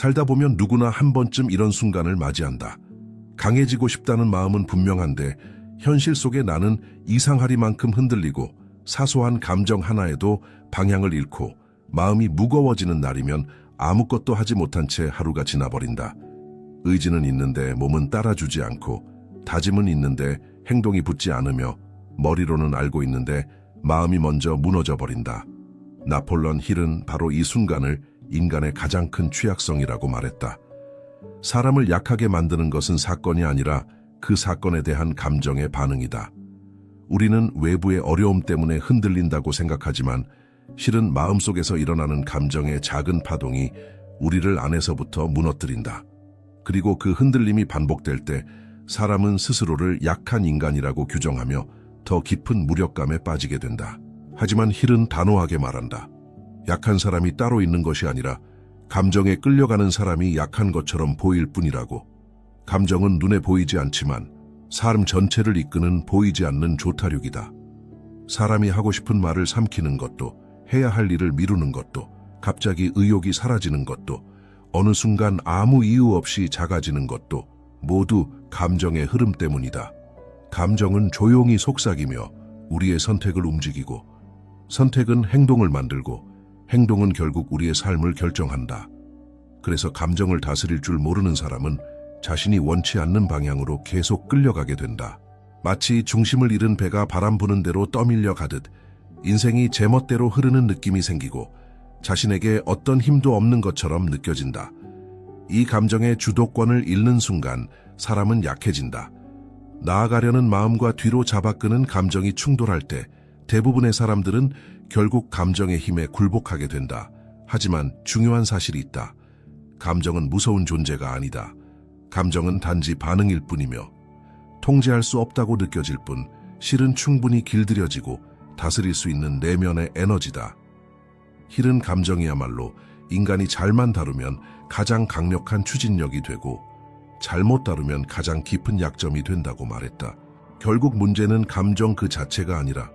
살다 보면 누구나 한 번쯤 이런 순간을 맞이한다. 강해지고 싶다는 마음은 분명한데 현실 속에 나는 이상하리만큼 흔들리고 사소한 감정 하나에도 방향을 잃고 마음이 무거워지는 날이면 아무것도 하지 못한 채 하루가 지나버린다. 의지는 있는데 몸은 따라주지 않고 다짐은 있는데 행동이 붙지 않으며 머리로는 알고 있는데 마음이 먼저 무너져버린다. 나폴레옹 힐은 바로 이 순간을 인간의 가장 큰 취약성이라고 말했다. 사람을 약하게 만드는 것은 사건이 아니라 그 사건에 대한 감정의 반응이다. 우리는 외부의 어려움 때문에 흔들린다고 생각하지만 실은 마음속에서 일어나는 감정의 작은 파동이 우리를 안에서부터 무너뜨린다. 그리고 그 흔들림이 반복될 때 사람은 스스로를 약한 인간이라고 규정하며 더 깊은 무력감에 빠지게 된다. 하지만 힐은 단호하게 말한다. 약한 사람이 따로 있는 것이 아니라 감정에 끌려가는 사람이 약한 것처럼 보일 뿐이라고. 감정은 눈에 보이지 않지만 삶 전체를 이끄는 보이지 않는 조타력이다. 사람이 하고 싶은 말을 삼키는 것도, 해야 할 일을 미루는 것도, 갑자기 의욕이 사라지는 것도, 어느 순간 아무 이유 없이 작아지는 것도 모두 감정의 흐름 때문이다. 감정은 조용히 속삭이며 우리의 선택을 움직이고, 선택은 행동을 만들고, 행동은 결국 우리의 삶을 결정한다. 그래서 감정을 다스릴 줄 모르는 사람은 자신이 원치 않는 방향으로 계속 끌려가게 된다. 마치 중심을 잃은 배가 바람 부는 대로 떠밀려 가듯 인생이 제멋대로 흐르는 느낌이 생기고 자신에게 어떤 힘도 없는 것처럼 느껴진다. 이 감정의 주도권을 잃는 순간 사람은 약해진다. 나아가려는 마음과 뒤로 잡아끄는 감정이 충돌할 때 대부분의 사람들은 결국 감정의 힘에 굴복하게 된다. 하지만 중요한 사실이 있다. 감정은 무서운 존재가 아니다. 감정은 단지 반응일 뿐이며 통제할 수 없다고 느껴질 뿐 실은 충분히 길들여지고 다스릴 수 있는 내면의 에너지다. 힐은 감정이야말로 인간이 잘만 다루면 가장 강력한 추진력이 되고 잘못 다루면 가장 깊은 약점이 된다고 말했다. 결국 문제는 감정 그 자체가 아니라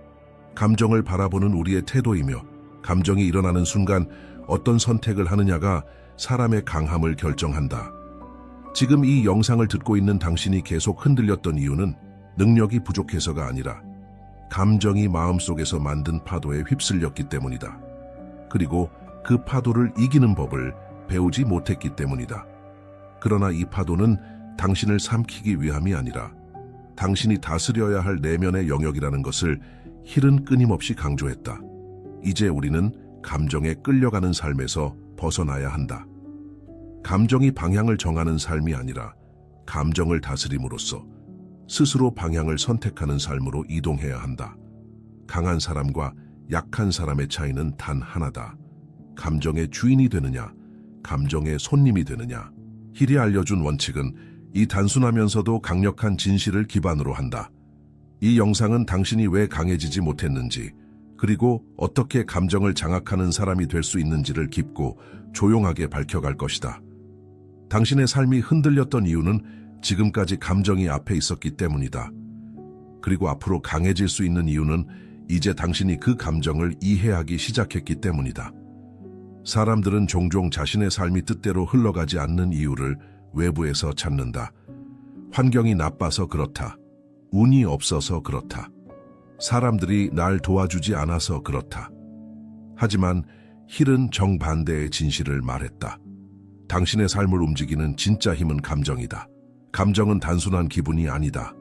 감정을 바라보는 우리의 태도이며 감정이 일어나는 순간 어떤 선택을 하느냐가 사람의 강함을 결정한다. 지금 이 영상을 듣고 있는 당신이 계속 흔들렸던 이유는 능력이 부족해서가 아니라 감정이 마음속에서 만든 파도에 휩쓸렸기 때문이다. 그리고 그 파도를 이기는 법을 배우지 못했기 때문이다. 그러나 이 파도는 당신을 삼키기 위함이 아니라 당신이 다스려야 할 내면의 영역이라는 것을 힐은 끊임없이 강조했다. 이제 우리는 감정에 끌려가는 삶에서 벗어나야 한다. 감정이 방향을 정하는 삶이 아니라 감정을 다스림으로써 스스로 방향을 선택하는 삶으로 이동해야 한다. 강한 사람과 약한 사람의 차이는 단 하나다. 감정의 주인이 되느냐, 감정의 손님이 되느냐. 힐이 알려준 원칙은 이 단순하면서도 강력한 진실을 기반으로 한다. 이 영상은 당신이 왜 강해지지 못했는지, 그리고 어떻게 감정을 장악하는 사람이 될 수 있는지를 깊고 조용하게 밝혀갈 것이다. 당신의 삶이 흔들렸던 이유는 지금까지 감정이 앞에 있었기 때문이다. 그리고 앞으로 강해질 수 있는 이유는 이제 당신이 그 감정을 이해하기 시작했기 때문이다. 사람들은 종종 자신의 삶이 뜻대로 흘러가지 않는 이유를 외부에서 찾는다. 환경이 나빠서 그렇다. 운이 없어서 그렇다. 사람들이 날 도와주지 않아서 그렇다. 하지만 힐은 정반대의 진실을 말했다. 당신의 삶을 움직이는 진짜 힘은 감정이다. 감정은 단순한 기분이 아니다.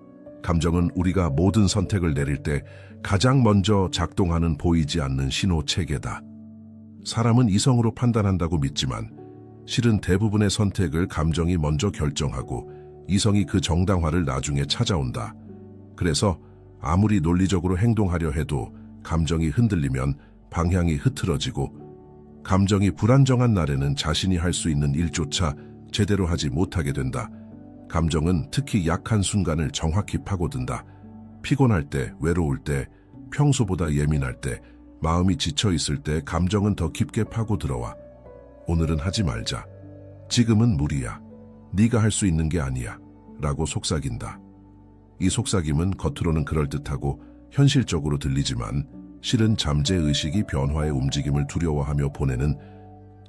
감정은 우리가 모든 선택을 내릴 때 가장 먼저 작동하는 보이지 않는 신호 체계다. 사람은 이성으로 판단한다고 믿지만 실은 대부분의 선택을 감정이 먼저 결정하고 이성이 그 정당화를 나중에 찾아온다. 그래서 아무리 논리적으로 행동하려 해도 감정이 흔들리면 방향이 흐트러지고 감정이 불안정한 날에는 자신이 할 수 있는 일조차 제대로 하지 못하게 된다. 감정은 특히 약한 순간을 정확히 파고든다. 피곤할 때, 외로울 때, 평소보다 예민할 때, 마음이 지쳐 있을 때 감정은 더 깊게 파고 들어와. 오늘은 하지 말자. 지금은 무리야. 네가 할 수 있는 게 아니야. 라고 속삭인다. 이 속삭임은 겉으로는 그럴듯하고 현실적으로 들리지만 실은 잠재의식이 변화의 움직임을 두려워하며 보내는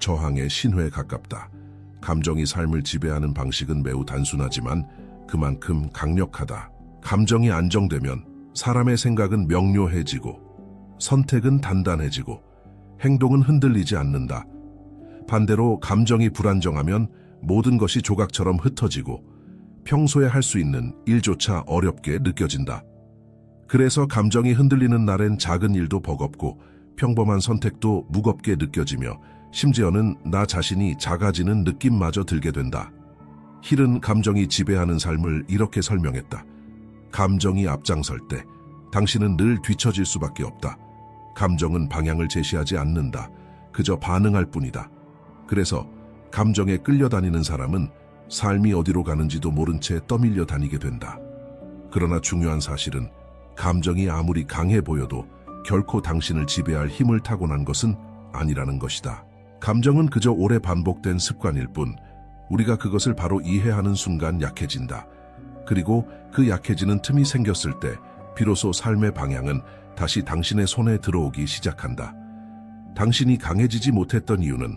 저항의 신호에 가깝다. 감정이 삶을 지배하는 방식은 매우 단순하지만 그만큼 강력하다. 감정이 안정되면 사람의 생각은 명료해지고 선택은 단단해지고 행동은 흔들리지 않는다. 반대로 감정이 불안정하면 모든 것이 조각처럼 흩어지고 평소에 할 수 있는 일조차 어렵게 느껴진다. 그래서 감정이 흔들리는 날엔 작은 일도 버겁고 평범한 선택도 무겁게 느껴지며 심지어는 나 자신이 작아지는 느낌마저 들게 된다. 힐은 감정이 지배하는 삶을 이렇게 설명했다. 감정이 앞장설 때 당신은 늘 뒤처질 수밖에 없다. 감정은 방향을 제시하지 않는다. 그저 반응할 뿐이다. 그래서 감정에 끌려다니는 사람은 삶이 어디로 가는지도 모른 채 떠밀려 다니게 된다. 그러나 중요한 사실은 감정이 아무리 강해 보여도 결코 당신을 지배할 힘을 타고난 것은 아니라는 것이다. 감정은 그저 오래 반복된 습관일 뿐 우리가 그것을 바로 이해하는 순간 약해진다. 그리고 그 약해지는 틈이 생겼을 때 비로소 삶의 방향은 다시 당신의 손에 들어오기 시작한다. 당신이 강해지지 못했던 이유는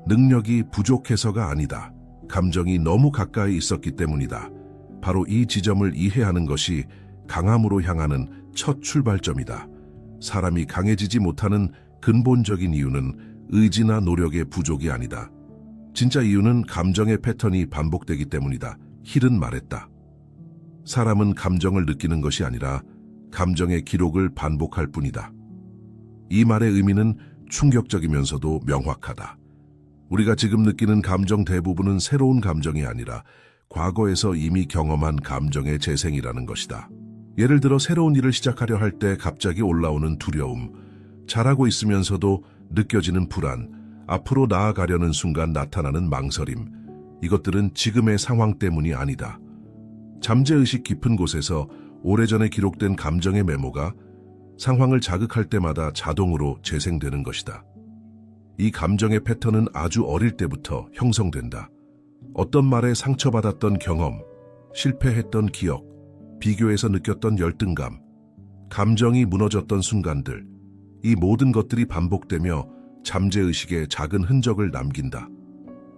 능력이 부족해서가 아니다. 감정이 너무 가까이 있었기 때문이다. 바로 이 지점을 이해하는 것이 강함으로 향하는 첫 출발점이다. 사람이 강해지지 못하는 근본적인 이유는 의지나 노력의 부족이 아니다. 진짜 이유는 감정의 패턴이 반복되기 때문이다. 힐은 말했다. 사람은 감정을 느끼는 것이 아니라 감정의 기록을 반복할 뿐이다. 이 말의 의미는 충격적이면서도 명확하다. 우리가 지금 느끼는 감정 대부분은 새로운 감정이 아니라 과거에서 이미 경험한 감정의 재생이라는 것이다. 예를 들어 새로운 일을 시작하려 할 때 갑자기 올라오는 두려움, 잘하고 있으면서도 느껴지는 불안, 앞으로 나아가려는 순간 나타나는 망설임, 이것들은 지금의 상황 때문이 아니다. 잠재의식 깊은 곳에서 오래전에 기록된 감정의 메모가 상황을 자극할 때마다 자동으로 재생되는 것이다. 이 감정의 패턴은 아주 어릴 때부터 형성된다. 어떤 말에 상처받았던 경험, 실패했던 기억, 비교에서 느꼈던 열등감, 감정이 무너졌던 순간들, 이 모든 것들이 반복되며 잠재의식에 작은 흔적을 남긴다.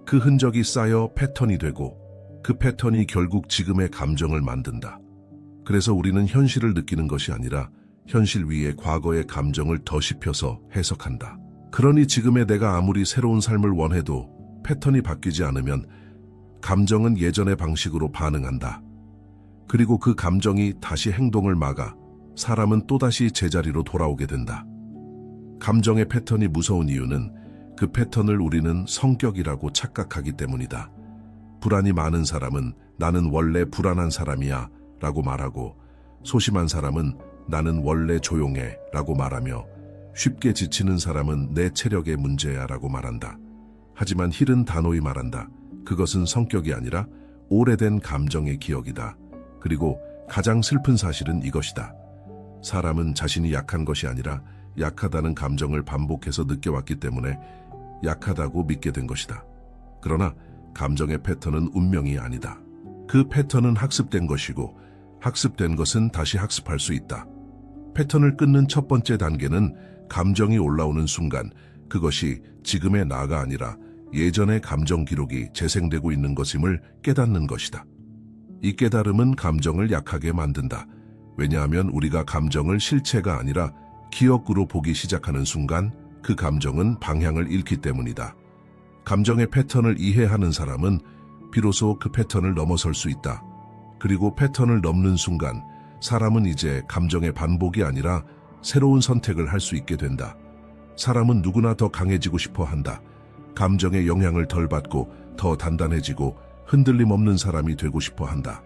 그 흔적이 쌓여 패턴이 되고 그 패턴이 결국 지금의 감정을 만든다. 그래서 우리는 현실을 느끼는 것이 아니라 현실 위에 과거의 감정을 더 씹혀서 해석한다. 그러니 지금의 내가 아무리 새로운 삶을 원해도 패턴이 바뀌지 않으면 감정은 예전의 방식으로 반응한다. 그리고 그 감정이 다시 행동을 막아 사람은 또다시 제자리로 돌아오게 된다. 감정의 패턴이 무서운 이유는 그 패턴을 우리는 성격이라고 착각하기 때문이다. 불안이 많은 사람은 나는 원래 불안한 사람이야 라고 말하고 소심한 사람은 나는 원래 조용해 라고 말하며 쉽게 지치는 사람은 내 체력의 문제야 라고 말한다. 하지만 힐은 단호히 말한다. 그것은 성격이 아니라 오래된 감정의 기억이다. 그리고 가장 슬픈 사실은 이것이다. 사람은 자신이 약한 것이 아니라 약하다는 감정을 반복해서 느껴왔기 때문에 약하다고 믿게 된 것이다. 그러나 감정의 패턴은 운명이 아니다. 그 패턴은 학습된 것이고 학습된 것은 다시 학습할 수 있다. 패턴을 끊는 첫 번째 단계는 감정이 올라오는 순간 그것이 지금의 나가 아니라 예전의 감정 기록이 재생되고 있는 것임을 깨닫는 것이다. 이 깨달음은 감정을 약하게 만든다. 왜냐하면 우리가 감정을 실체가 아니라 기억으로 보기 시작하는 순간 그 감정은 방향을 잃기 때문이다. 감정의 패턴을 이해하는 사람은 비로소 그 패턴을 넘어설 수 있다. 그리고 패턴을 넘는 순간 사람은 이제 감정의 반복이 아니라 새로운 선택을 할 수 있게 된다. 사람은 누구나 더 강해지고 싶어 한다. 감정의 영향을 덜 받고 더 단단해지고 흔들림 없는 사람이 되고 싶어 한다.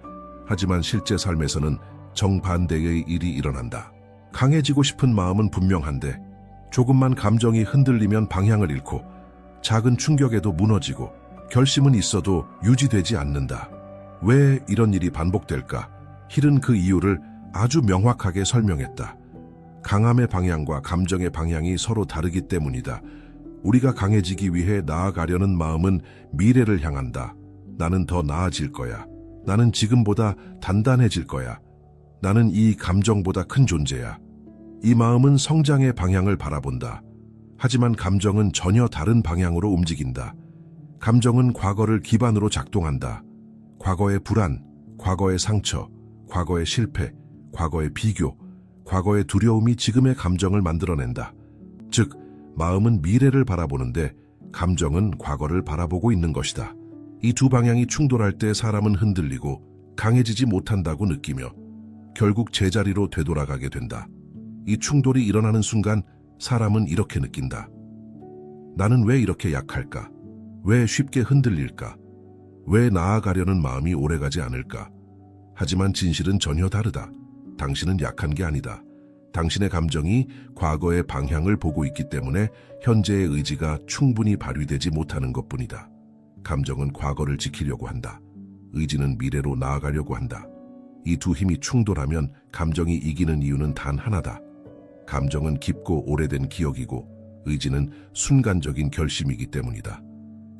하지만 실제 삶에서는 정반대의 일이 일어난다. 강해지고 싶은 마음은 분명한데 조금만 감정이 흔들리면 방향을 잃고 작은 충격에도 무너지고 결심은 있어도 유지되지 않는다. 왜 이런 일이 반복될까? 힐은 그 이유를 아주 명확하게 설명했다. 강함의 방향과 감정의 방향이 서로 다르기 때문이다. 우리가 강해지기 위해 나아가려는 마음은 미래를 향한다. 나는 더 나아질 거야. 나는 지금보다 단단해질 거야. 나는 이 감정보다 큰 존재야. 이 마음은 성장의 방향을 바라본다. 하지만 감정은 전혀 다른 방향으로 움직인다. 감정은 과거를 기반으로 작동한다. 과거의 불안, 과거의 상처, 과거의 실패, 과거의 비교, 과거의 두려움이 지금의 감정을 만들어낸다. 즉, 마음은 미래를 바라보는데 감정은 과거를 바라보고 있는 것이다. 이 두 방향이 충돌할 때 사람은 흔들리고 강해지지 못한다고 느끼며 결국 제자리로 되돌아가게 된다. 이 충돌이 일어나는 순간 사람은 이렇게 느낀다. 나는 왜 이렇게 약할까? 왜 쉽게 흔들릴까? 왜 나아가려는 마음이 오래가지 않을까? 하지만 진실은 전혀 다르다. 당신은 약한 게 아니다. 당신의 감정이 과거의 방향을 보고 있기 때문에 현재의 의지가 충분히 발휘되지 못하는 것뿐이다. 감정은 과거를 지키려고 한다. 의지는 미래로 나아가려고 한다. 이 두 힘이 충돌하면 감정이 이기는 이유는 단 하나다. 감정은 깊고 오래된 기억이고 의지는 순간적인 결심이기 때문이다.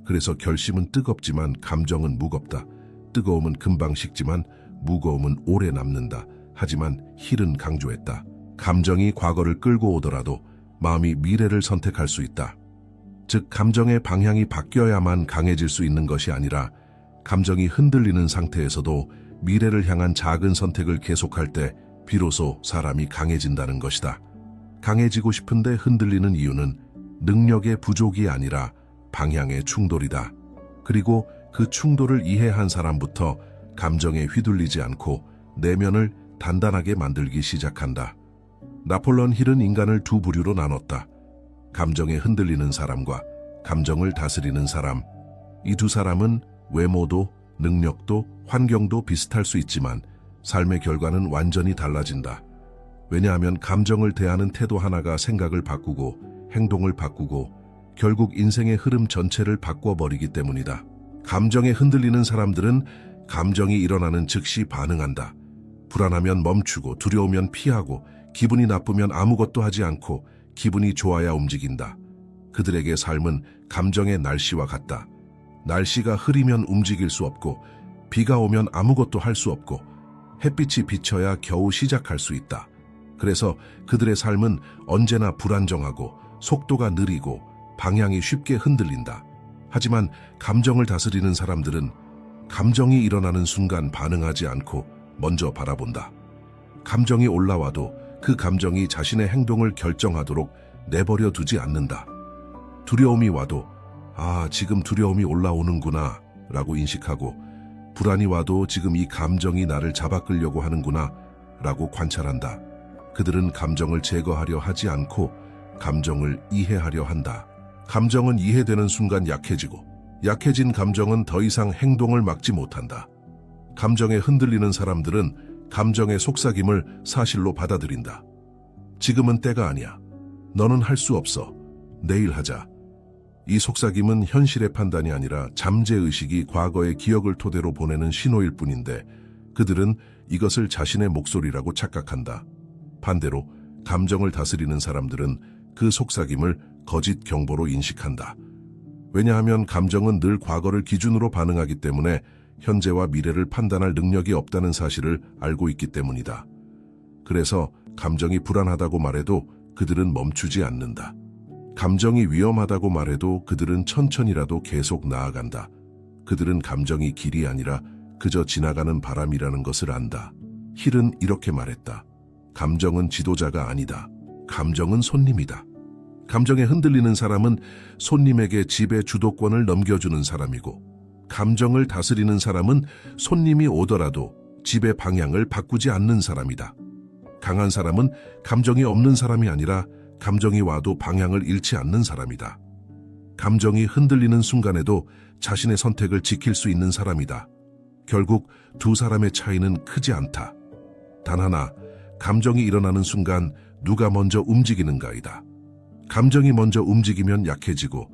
그래서 결심은 뜨겁지만 감정은 무겁다. 뜨거움은 금방 식지만 무거움은 오래 남는다. 하지만 힐은 강조했다. 감정이 과거를 끌고 오더라도 마음이 미래를 선택할 수 있다. 즉, 감정의 방향이 바뀌어야만 강해질 수 있는 것이 아니라 감정이 흔들리는 상태에서도 미래를 향한 작은 선택을 계속할 때 비로소 사람이 강해진다는 것이다. 강해지고 싶은데 흔들리는 이유는 능력의 부족이 아니라 방향의 충돌이다. 그리고 그 충돌을 이해한 사람부터 감정에 휘둘리지 않고 내면을 단단하게 만들기 시작한다. 나폴레옹 힐은 인간을 두 부류로 나눴다. 감정에 흔들리는 사람과 감정을 다스리는 사람. 이 두 사람은 외모도 능력도 환경도 비슷할 수 있지만 삶의 결과는 완전히 달라진다. 왜냐하면 감정을 대하는 태도 하나가 생각을 바꾸고 행동을 바꾸고 결국 인생의 흐름 전체를 바꿔버리기 때문이다. 감정에 흔들리는 사람들은 감정이 일어나는 즉시 반응한다. 불안하면 멈추고 두려우면 피하고 기분이 나쁘면 아무것도 하지 않고 기분이 좋아야 움직인다. 그들에게 삶은 감정의 날씨와 같다. 날씨가 흐리면 움직일 수 없고 비가 오면 아무것도 할 수 없고 햇빛이 비쳐야 겨우 시작할 수 있다. 그래서 그들의 삶은 언제나 불안정하고 속도가 느리고 방향이 쉽게 흔들린다. 하지만 감정을 다스리는 사람들은 감정이 일어나는 순간 반응하지 않고 먼저 바라본다. 감정이 올라와도 그 감정이 자신의 행동을 결정하도록 내버려 두지 않는다. 두려움이 와도 지금 두려움이 올라오는구나 라고 인식하고 불안이 와도 지금 이 감정이 나를 잡아끌려고 하는구나 라고 관찰한다. 그들은 감정을 제거하려 하지 않고 감정을 이해하려 한다. 감정은 이해되는 순간 약해지고 약해진 감정은 더 이상 행동을 막지 못한다. 감정에 흔들리는 사람들은 감정의 속삭임을 사실로 받아들인다. 지금은 때가 아니야. 너는 할 수 없어. 내일 하자. 이 속삭임은 현실의 판단이 아니라 잠재의식이 과거의 기억을 토대로 보내는 신호일 뿐인데 그들은 이것을 자신의 목소리라고 착각한다. 반대로 감정을 다스리는 사람들은 그 속삭임을 거짓 경보로 인식한다. 왜냐하면 감정은 늘 과거를 기준으로 반응하기 때문에 현재와 미래를 판단할 능력이 없다는 사실을 알고 있기 때문이다. 그래서 감정이 불안하다고 말해도 그들은 멈추지 않는다. 감정이 위험하다고 말해도 그들은 천천히라도 계속 나아간다. 그들은 감정이 길이 아니라 그저 지나가는 바람이라는 것을 안다. 힐은 이렇게 말했다. 감정은 지도자가 아니다. 감정은 손님이다. 감정에 흔들리는 사람은 손님에게 집의 주도권을 넘겨주는 사람이고 감정을 다스리는 사람은 손님이 오더라도 집의 방향을 바꾸지 않는 사람이다. 강한 사람은 감정이 없는 사람이 아니라 감정이 와도 방향을 잃지 않는 사람이다. 감정이 흔들리는 순간에도 자신의 선택을 지킬 수 있는 사람이다. 결국 두 사람의 차이는 크지 않다. 단 하나, 감정이 일어나는 순간 누가 먼저 움직이는가이다. 감정이 먼저 움직이면 약해지고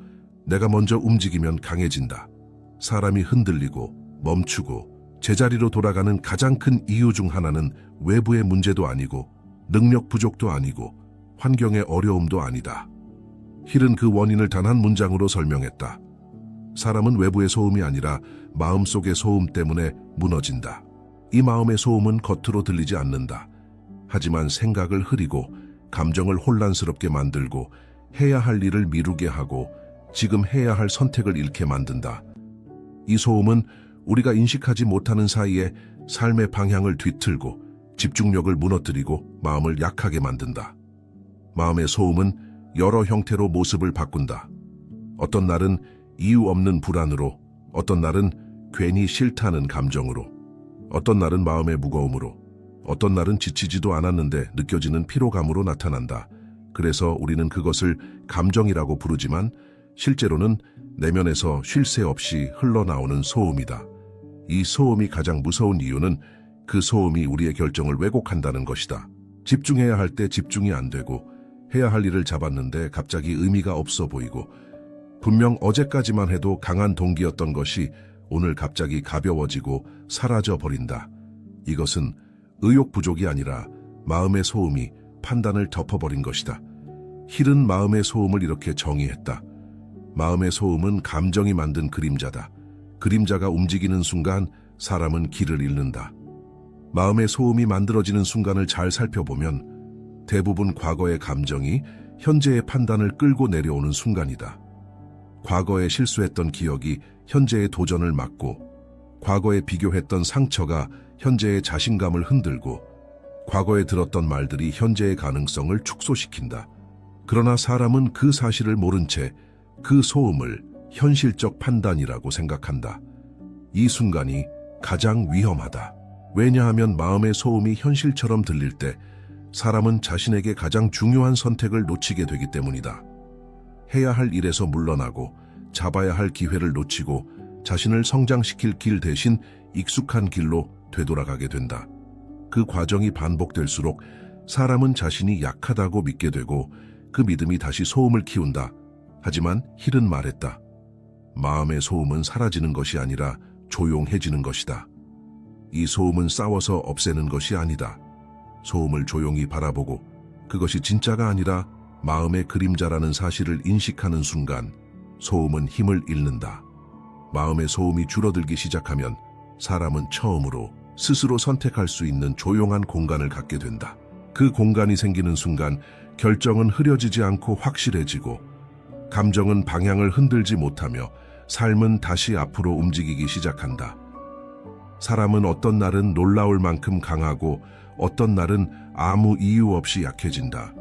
내가 먼저 움직이면 강해진다. 사람이 흔들리고 멈추고 제자리로 돌아가는 가장 큰 이유 중 하나는 외부의 문제도 아니고 능력 부족도 아니고 환경의 어려움도 아니다. 힐은 그 원인을 단 한 문장으로 설명했다. 사람은 외부의 소음이 아니라 마음속의 소음 때문에 무너진다. 이 마음의 소음은 겉으로 들리지 않는다. 하지만 생각을 흐리고 감정을 혼란스럽게 만들고 해야 할 일을 미루게 하고 지금 해야 할 선택을 잃게 만든다. 이 소음은 우리가 인식하지 못하는 사이에 삶의 방향을 뒤틀고 집중력을 무너뜨리고 마음을 약하게 만든다. 마음의 소음은 여러 형태로 모습을 바꾼다. 어떤 날은 이유 없는 불안으로, 어떤 날은 괜히 싫다는 감정으로, 어떤 날은 마음의 무거움으로, 어떤 날은 지치지도 않았는데 느껴지는 피로감으로 나타난다. 그래서 우리는 그것을 감정이라고 부르지만 실제로는 내면에서 쉴 새 없이 흘러나오는 소음이다. 이 소음이 가장 무서운 이유는 그 소음이 우리의 결정을 왜곡한다는 것이다. 집중해야 할 때 집중이 안 되고 해야 할 일을 잡았는데 갑자기 의미가 없어 보이고 분명 어제까지만 해도 강한 동기였던 것이 오늘 갑자기 가벼워지고 사라져 버린다. 이것은 의욕 부족이 아니라 마음의 소음이 판단을 덮어버린 것이다. 힐은 마음의 소음을 이렇게 정의했다. 마음의 소음은 감정이 만든 그림자다. 그림자가 움직이는 순간 사람은 길을 잃는다. 마음의 소음이 만들어지는 순간을 잘 살펴보면 대부분 과거의 감정이 현재의 판단을 끌고 내려오는 순간이다. 과거에 실수했던 기억이 현재의 도전을 막고, 과거에 비교했던 상처가 현재의 자신감을 흔들고, 과거에 들었던 말들이 현재의 가능성을 축소시킨다. 그러나 사람은 그 사실을 모른 채 그 소음을 현실적 판단이라고 생각한다. 이 순간이 가장 위험하다. 왜냐하면 마음의 소음이 현실처럼 들릴 때 사람은 자신에게 가장 중요한 선택을 놓치게 되기 때문이다. 해야 할 일에서 물러나고 잡아야 할 기회를 놓치고 자신을 성장시킬 길 대신 익숙한 길로 되돌아가게 된다. 그 과정이 반복될수록 사람은 자신이 약하다고 믿게 되고 그 믿음이 다시 소음을 키운다. 하지만 힐은 말했다. 마음의 소음은 사라지는 것이 아니라 조용해지는 것이다. 이 소음은 싸워서 없애는 것이 아니다. 소음을 조용히 바라보고 그것이 진짜가 아니라 마음의 그림자라는 사실을 인식하는 순간 소음은 힘을 잃는다. 마음의 소음이 줄어들기 시작하면 사람은 처음으로 스스로 선택할 수 있는 조용한 공간을 갖게 된다. 그 공간이 생기는 순간 결정은 흐려지지 않고 확실해지고 감정은 방향을 흔들지 못하며 삶은 다시 앞으로 움직이기 시작한다. 사람은 어떤 날은 놀라울 만큼 강하고 어떤 날은 아무 이유 없이 약해진다.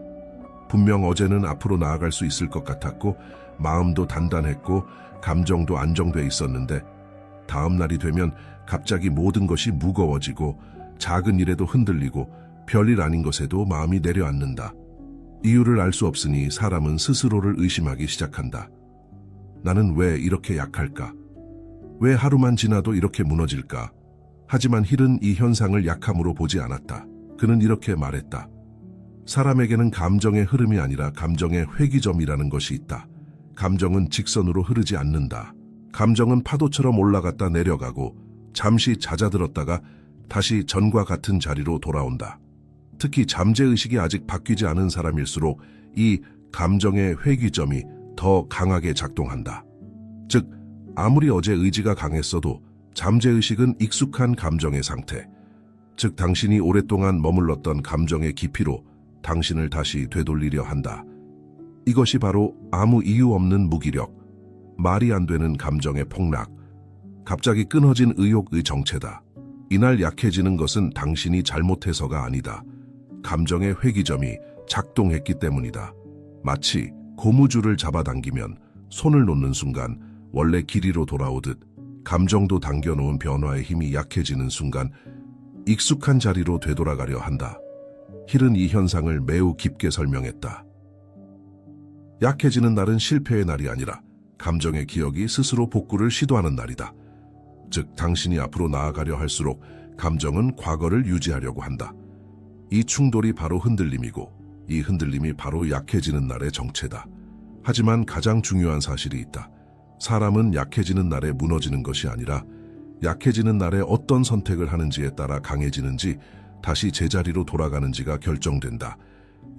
분명 어제는 앞으로 나아갈 수 있을 것 같았고 마음도 단단했고 감정도 안정돼 있었는데 다음 날이 되면 갑자기 모든 것이 무거워지고 작은 일에도 흔들리고 별일 아닌 것에도 마음이 내려앉는다. 이유를 알 수 없으니 사람은 스스로를 의심하기 시작한다. 나는 왜 이렇게 약할까? 왜 하루만 지나도 이렇게 무너질까? 하지만 힐은 이 현상을 약함으로 보지 않았다. 그는 이렇게 말했다. 사람에게는 감정의 흐름이 아니라 감정의 회귀점이라는 것이 있다. 감정은 직선으로 흐르지 않는다. 감정은 파도처럼 올라갔다 내려가고 잠시 잦아들었다가 다시 전과 같은 자리로 돌아온다. 특히 잠재의식이 아직 바뀌지 않은 사람일수록 이 감정의 회귀점이 더 강하게 작동한다. 즉, 아무리 어제 의지가 강했어도 잠재의식은 익숙한 감정의 상태, 즉 당신이 오랫동안 머물렀던 감정의 깊이로 당신을 다시 되돌리려 한다. 이것이 바로 아무 이유 없는 무기력, 말이 안 되는 감정의 폭락, 갑자기 끊어진 의욕의 정체다. 이날 약해지는 것은 당신이 잘못해서가 아니다. 감정의 회귀점이 작동했기 때문이다. 마치 고무줄을 잡아당기면 손을 놓는 순간 원래 길이로 돌아오듯 감정도 당겨놓은 변화의 힘이 약해지는 순간 익숙한 자리로 되돌아가려 한다. 힐은 이 현상을 매우 깊게 설명했다. 약해지는 날은 실패의 날이 아니라 감정의 기억이 스스로 복구를 시도하는 날이다. 즉, 당신이 앞으로 나아가려 할수록 감정은 과거를 유지하려고 한다. 이 충돌이 바로 흔들림이고 이 흔들림이 바로 약해지는 날의 정체다. 하지만 가장 중요한 사실이 있다. 사람은 약해지는 날에 무너지는 것이 아니라 약해지는 날에 어떤 선택을 하는지에 따라 강해지는지 다시 제자리로 돌아가는지가 결정된다.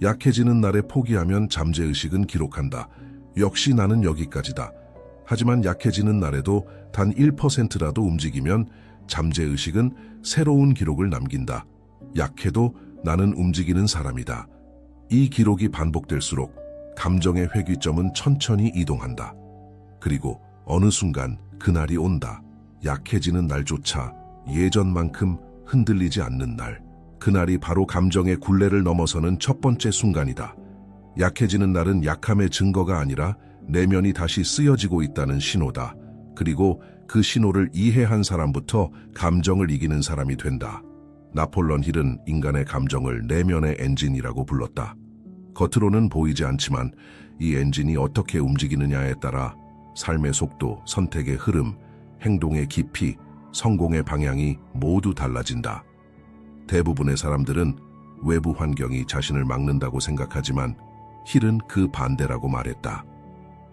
약해지는 날에 포기하면 잠재의식은 기록한다. 역시 나는 여기까지다. 하지만 약해지는 날에도 단 1%라도 움직이면 잠재의식은 새로운 기록을 남긴다. 약해도 나는 움직이는 사람이다. 이 기록이 반복될수록 감정의 회귀점은 천천히 이동한다. 그리고 어느 순간 그날이 온다. 약해지는 날조차 예전만큼 흔들리지 않는 날. 그날이 바로 감정의 굴레를 넘어서는 첫 번째 순간이다. 약해지는 날은 약함의 증거가 아니라 내면이 다시 쓰여지고 있다는 신호다. 그리고 그 신호를 이해한 사람부터 감정을 이기는 사람이 된다. 나폴론 힐은 인간의 감정을 내면의 엔진이라고 불렀다. 겉으로는 보이지 않지만 이 엔진이 어떻게 움직이느냐에 따라 삶의 속도, 선택의 흐름, 행동의 깊이, 성공의 방향이 모두 달라진다. 대부분의 사람들은 외부 환경이 자신을 막는다고 생각하지만 힐은 그 반대라고 말했다.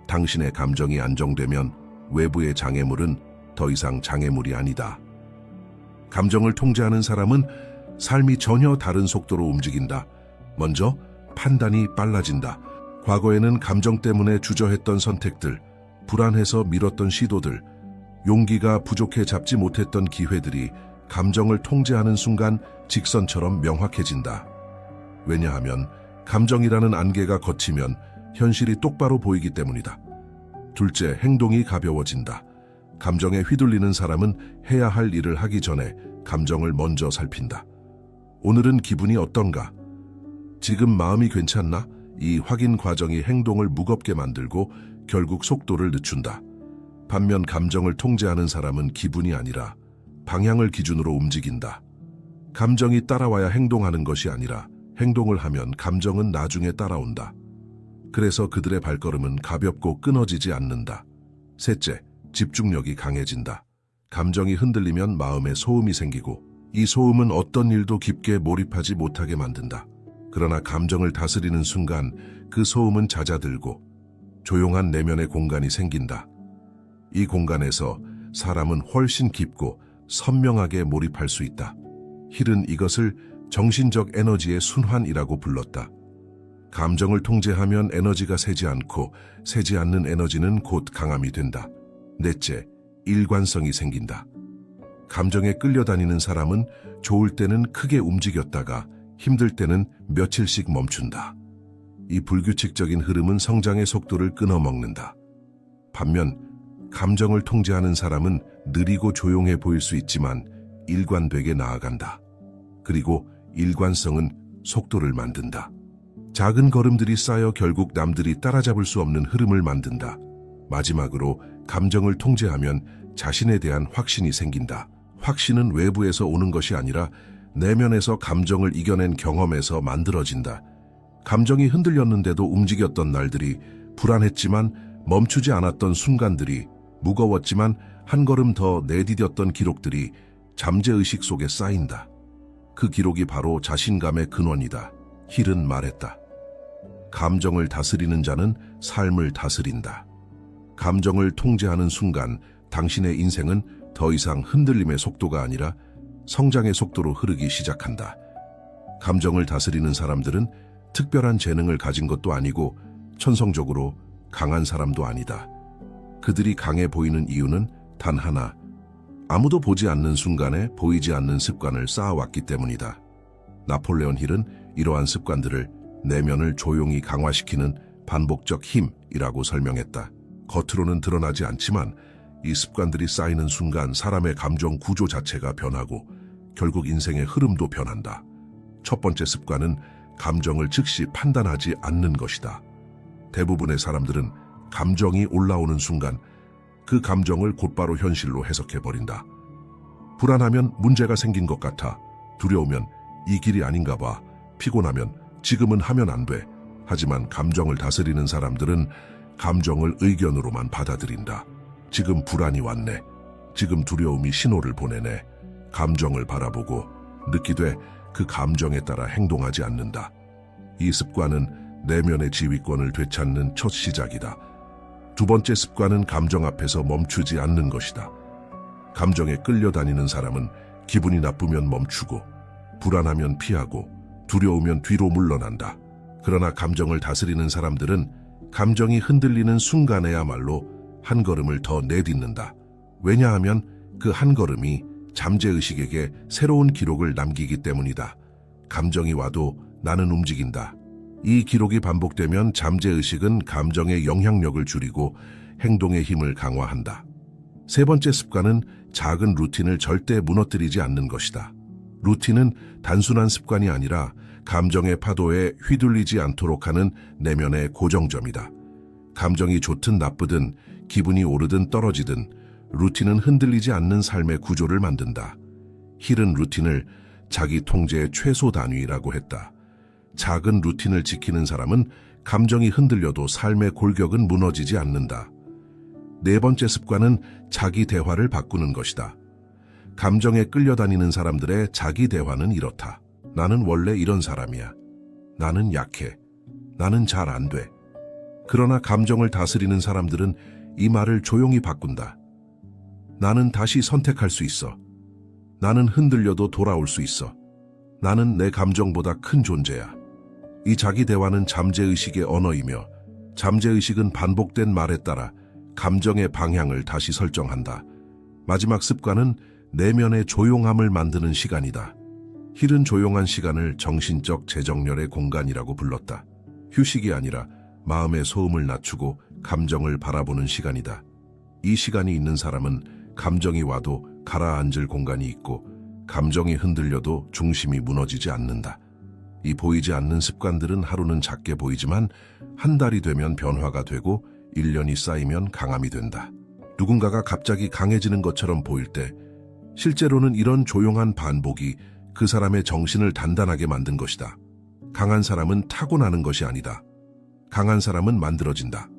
당신의 감정이 안정되면 외부의 장애물은 더 이상 장애물이 아니다. 감정을 통제하는 사람은 삶이 전혀 다른 속도로 움직인다. 먼저 판단이 빨라진다. 과거에는 감정 때문에 주저했던 선택들, 불안해서 미뤘던 시도들, 용기가 부족해 잡지 못했던 기회들이 감정을 통제하는 순간 직선처럼 명확해진다. 왜냐하면 감정이라는 안개가 걷히면 현실이 똑바로 보이기 때문이다. 둘째, 행동이 가벼워진다. 감정에 휘둘리는 사람은 해야 할 일을 하기 전에 감정을 먼저 살핀다. 오늘은 기분이 어떤가? 지금 마음이 괜찮나? 이 확인 과정이 행동을 무겁게 만들고 결국 속도를 늦춘다. 반면 감정을 통제하는 사람은 기분이 아니라 방향을 기준으로 움직인다. 감정이 따라와야 행동하는 것이 아니라 행동을 하면 감정은 나중에 따라온다. 그래서 그들의 발걸음은 가볍고 끊어지지 않는다. 셋째, 집중력이 강해진다. 감정이 흔들리면 마음에 소음이 생기고 이 소음은 어떤 일도 깊게 몰입하지 못하게 만든다. 그러나 감정을 다스리는 순간 그 소음은 잦아들고 조용한 내면의 공간이 생긴다. 이 공간에서 사람은 훨씬 깊고 선명하게 몰입할 수 있다. 힐은 이것을 정신적 에너지의 순환이라고 불렀다. 감정을 통제하면 에너지가 새지 않고 새지 않는 에너지는 곧 강함이 된다. 넷째, 일관성이 생긴다. 감정에 끌려다니는 사람은 좋을 때는 크게 움직였다가 힘들 때는 며칠씩 멈춘다. 이 불규칙적인 흐름은 성장의 속도를 끊어먹는다. 반면 감정을 통제하는 사람은 느리고 조용해 보일 수 있지만 일관되게 나아간다. 그리고 일관성은 속도를 만든다. 작은 걸음들이 쌓여 결국 남들이 따라잡을 수 없는 흐름을 만든다. 마지막으로 감정을 통제하면 자신에 대한 확신이 생긴다. 확신은 외부에서 오는 것이 아니라 내면에서 감정을 이겨낸 경험에서 만들어진다. 감정이 흔들렸는데도 움직였던 날들이, 불안했지만 멈추지 않았던 순간들이, 무거웠지만 한 걸음 더 내디뎠던 기록들이 잠재의식 속에 쌓인다. 그 기록이 바로 자신감의 근원이다. 힐은 말했다. 감정을 다스리는 자는 삶을 다스린다. 감정을 통제하는 순간 당신의 인생은 더 이상 흔들림의 속도가 아니라 성장의 속도로 흐르기 시작한다. 감정을 다스리는 사람들은 특별한 재능을 가진 것도 아니고 천성적으로 강한 사람도 아니다. 그들이 강해 보이는 이유는 단 하나, 아무도 보지 않는 순간에 보이지 않는 습관을 쌓아왔기 때문이다. 나폴레온 힐은 이러한 습관들을 내면을 조용히 강화시키는 반복적 힘이라고 설명했다. 겉으로는 드러나지 않지만 이 습관들이 쌓이는 순간 사람의 감정 구조 자체가 변하고 결국 인생의 흐름도 변한다. 첫 번째 습관은 감정을 즉시 판단하지 않는 것이다. 대부분의 사람들은 감정이 올라오는 순간 그 감정을 곧바로 현실로 해석해버린다. 불안하면 문제가 생긴 것 같아. 두려우면 이 길이 아닌가 봐. 피곤하면 지금은 하면 안 돼. 하지만 감정을 다스리는 사람들은 감정을 의견으로만 받아들인다. 지금 불안이 왔네. 지금 두려움이 신호를 보내네. 감정을 바라보고 느끼되 그 감정에 따라 행동하지 않는다. 이 습관은 내면의 지휘권을 되찾는 첫 시작이다. 두 번째 습관은 감정 앞에서 멈추지 않는 것이다. 감정에 끌려다니는 사람은 기분이 나쁘면 멈추고, 불안하면 피하고, 두려우면 뒤로 물러난다. 그러나 감정을 다스리는 사람들은 감정이 흔들리는 순간에야말로 한 걸음을 더 내딛는다. 왜냐하면 그 한 걸음이 잠재의식에게 새로운 기록을 남기기 때문이다. 감정이 와도 나는 움직인다. 이 기록이 반복되면 잠재의식은 감정의 영향력을 줄이고 행동의 힘을 강화한다. 세 번째 습관은 작은 루틴을 절대 무너뜨리지 않는 것이다. 루틴은 단순한 습관이 아니라 감정의 파도에 휘둘리지 않도록 하는 내면의 고정점이다. 감정이 좋든 나쁘든 기분이 오르든 떨어지든 루틴은 흔들리지 않는 삶의 구조를 만든다. 힐은 루틴을 자기 통제의 최소 단위라고 했다. 작은 루틴을 지키는 사람은 감정이 흔들려도 삶의 골격은 무너지지 않는다. 네 번째 습관은 자기 대화를 바꾸는 것이다. 감정에 끌려다니는 사람들의 자기 대화는 이렇다. 나는 원래 이런 사람이야. 나는 약해. 나는 잘 안 돼. 그러나 감정을 다스리는 사람들은 이 말을 조용히 바꾼다. 나는 다시 선택할 수 있어. 나는 흔들려도 돌아올 수 있어. 나는 내 감정보다 큰 존재야. 이 자기 대화는 잠재의식의 언어이며 잠재의식은 반복된 말에 따라 감정의 방향을 다시 설정한다. 마지막 습관은 내면의 조용함을 만드는 시간이다. 힐은 조용한 시간을 정신적 재정렬의 공간이라고 불렀다. 휴식이 아니라 마음의 소음을 낮추고 감정을 바라보는 시간이다. 이 시간이 있는 사람은 감정이 와도 가라앉을 공간이 있고 감정이 흔들려도 중심이 무너지지 않는다. 이 보이지 않는 습관들은 하루는 작게 보이지만 한 달이 되면 변화가 되고 1년이 쌓이면 강함이 된다. 누군가가 갑자기 강해지는 것처럼 보일 때 실제로는 이런 조용한 반복이 그 사람의 정신을 단단하게 만든 것이다. 강한 사람은 타고나는 것이 아니다. 강한 사람은 만들어진다.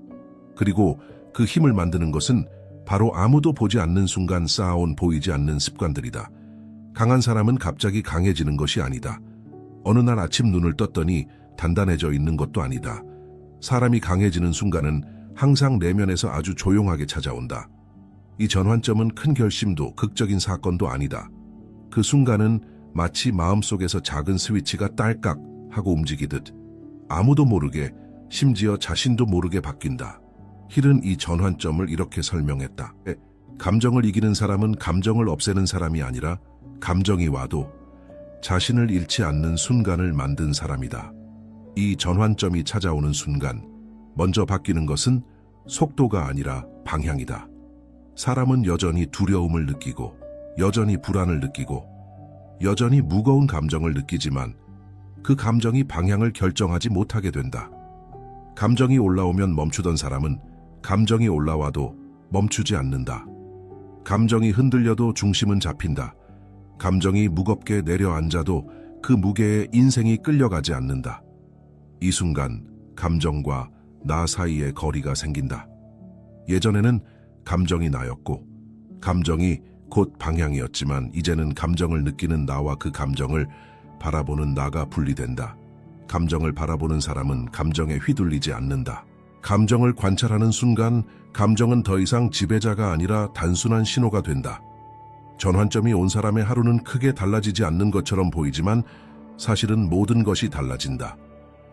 그리고 그 힘을 만드는 것은 바로 아무도 보지 않는 순간 쌓아온 보이지 않는 습관들이다. 강한 사람은 갑자기 강해지는 것이 아니다. 어느 날 아침 눈을 떴더니 단단해져 있는 것도 아니다. 사람이 강해지는 순간은 항상 내면에서 아주 조용하게 찾아온다. 이 전환점은 큰 결심도 극적인 사건도 아니다. 그 순간은 마치 마음속에서 작은 스위치가 딸깍 하고 움직이듯 아무도 모르게 심지어 자신도 모르게 바뀐다. 힐은 이 전환점을 이렇게 설명했다. 감정을 이기는 사람은 감정을 없애는 사람이 아니라 감정이 와도 자신을 잃지 않는 순간을 만든 사람이다. 이 전환점이 찾아오는 순간 먼저 바뀌는 것은 속도가 아니라 방향이다. 사람은 여전히 두려움을 느끼고 여전히 불안을 느끼고 여전히 무거운 감정을 느끼지만 그 감정이 방향을 결정하지 못하게 된다. 감정이 올라오면 멈추던 사람은 감정이 올라와도 멈추지 않는다. 감정이 흔들려도 중심은 잡힌다. 감정이 무겁게 내려앉아도 그 무게에 인생이 끌려가지 않는다. 이 순간 감정과 나 사이에 거리가 생긴다. 예전에는 감정이 나였고 감정이 곧 방향이었지만 이제는 감정을 느끼는 나와 그 감정을 바라보는 나가 분리된다. 감정을 바라보는 사람은 감정에 휘둘리지 않는다. 감정을 관찰하는 순간 감정은 더 이상 지배자가 아니라 단순한 신호가 된다. 전환점이 온 사람의 하루는 크게 달라지지 않는 것처럼 보이지만 사실은 모든 것이 달라진다.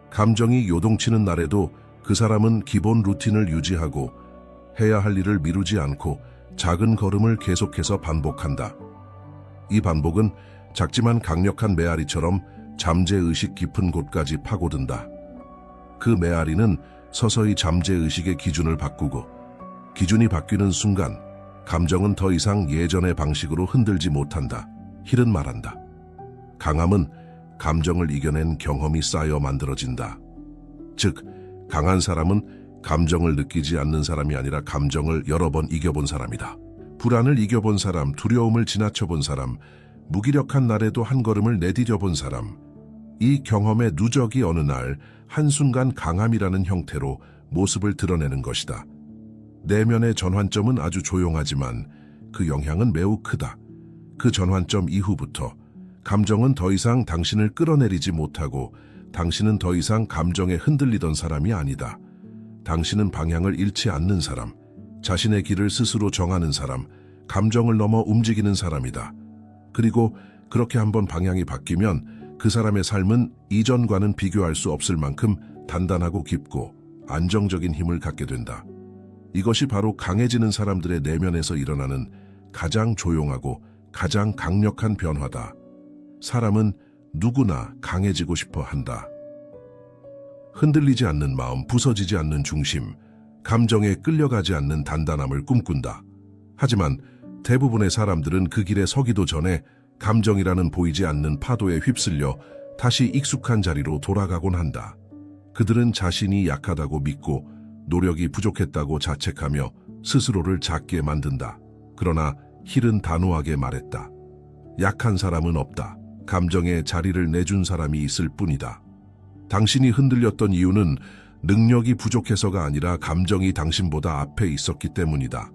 감정이 요동치는 날에도 그 사람은 기본 루틴을 유지하고 해야 할 일을 미루지 않고 작은 걸음을 계속해서 반복한다. 이 반복은 작지만 강력한 메아리처럼 잠재의식 깊은 곳까지 파고든다. 그 메아리는 서서히 잠재의식의 기준을 바꾸고 기준이 바뀌는 순간 감정은 더 이상 예전의 방식으로 흔들지 못한다. 힐은 말한다. 강함은 감정을 이겨낸 경험이 쌓여 만들어진다. 즉, 강한 사람은 감정을 느끼지 않는 사람이 아니라 감정을 여러 번 이겨본 사람이다. 불안을 이겨본 사람, 두려움을 지나쳐본 사람, 무기력한 날에도 한 걸음을 내디뎌본 사람. 이 경험의 누적이 어느 날 한순간 강함이라는 형태로 모습을 드러내는 것이다. 내면의 전환점은 아주 조용하지만 그 영향은 매우 크다. 그 전환점 이후부터 감정은 더 이상 당신을 끌어내리지 못하고 당신은 더 이상 감정에 흔들리던 사람이 아니다. 당신은 방향을 잃지 않는 사람, 자신의 길을 스스로 정하는 사람, 감정을 넘어 움직이는 사람이다. 그리고 그렇게 한번 방향이 바뀌면 그 사람의 삶은 이전과는 비교할 수 없을 만큼 단단하고 깊고 안정적인 힘을 갖게 된다. 이것이 바로 강해지는 사람들의 내면에서 일어나는 가장 조용하고 가장 강력한 변화다. 사람은 누구나 강해지고 싶어 한다. 흔들리지 않는 마음, 부서지지 않는 중심, 감정에 끌려가지 않는 단단함을 꿈꾼다. 하지만 대부분의 사람들은 그 길에 서기도 전에 감정이라는 보이지 않는 파도에 휩쓸려 다시 익숙한 자리로 돌아가곤 한다. 그들은 자신이 약하다고 믿고 노력이 부족했다고 자책하며 스스로를 작게 만든다. 그러나 힐은 단호하게 말했다. 약한 사람은 없다. 감정에 자리를 내준 사람이 있을 뿐이다. 당신이 흔들렸던 이유는 능력이 부족해서가 아니라 감정이 당신보다 앞에 있었기 때문이다.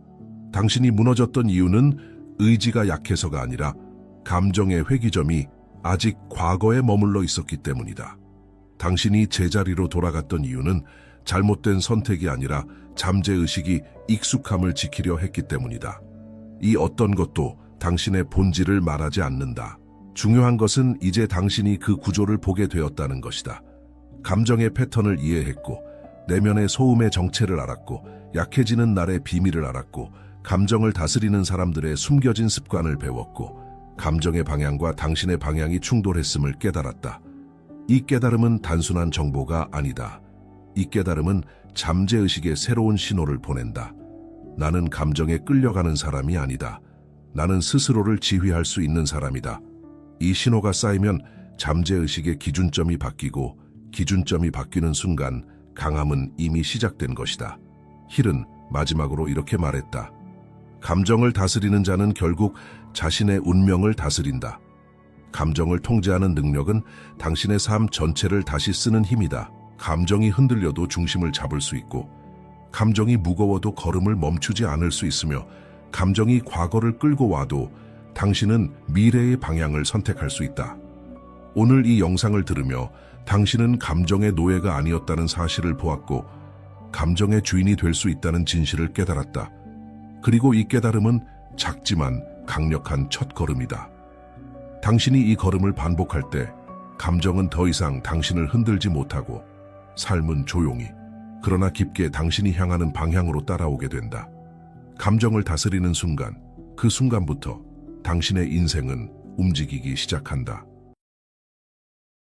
당신이 무너졌던 이유는 의지가 약해서가 아니라 감정의 회귀점이 아직 과거에 머물러 있었기 때문이다. 당신이 제자리로 돌아갔던 이유는 잘못된 선택이 아니라 잠재의식이 익숙함을 지키려 했기 때문이다. 이 어떤 것도 당신의 본질을 말하지 않는다. 중요한 것은 이제 당신이 그 구조를 보게 되었다는 것이다. 감정의 패턴을 이해했고, 내면의 소음의 정체를 알았고, 약해지는 날의 비밀을 알았고, 감정을 다스리는 사람들의 숨겨진 습관을 배웠고, 감정의 방향과 당신의 방향이 충돌했음을 깨달았다. 이 깨달음은 단순한 정보가 아니다. 이 깨달음은 잠재의식의 새로운 신호를 보낸다. 나는 감정에 끌려가는 사람이 아니다. 나는 스스로를 지휘할 수 있는 사람이다. 이 신호가 쌓이면 잠재의식의 기준점이 바뀌고, 기준점이 바뀌는 순간 강함은 이미 시작된 것이다. 힐은 마지막으로 이렇게 말했다. 감정을 다스리는 자는 결국 자신의 운명을 다스린다. 감정을 통제하는 능력은 당신의 삶 전체를 다시 쓰는 힘이다. 감정이 흔들려도 중심을 잡을 수 있고, 감정이 무거워도 걸음을 멈추지 않을 수 있으며, 감정이 과거를 끌고 와도 당신은 미래의 방향을 선택할 수 있다. 오늘 이 영상을 들으며 당신은 감정의 노예가 아니었다는 사실을 보았고, 감정의 주인이 될 수 있다는 진실을 깨달았다. 그리고 이 깨달음은 작지만 강력한 첫걸음이다. 당신이 이 걸음을 반복할 때 감정은 더 이상 당신을 흔들지 못하고, 삶은 조용히 그러나 깊게 당신이 향하는 방향으로 따라오게 된다. 감정을 다스리는 순간, 그 순간부터 당신의 인생은 움직이기 시작한다.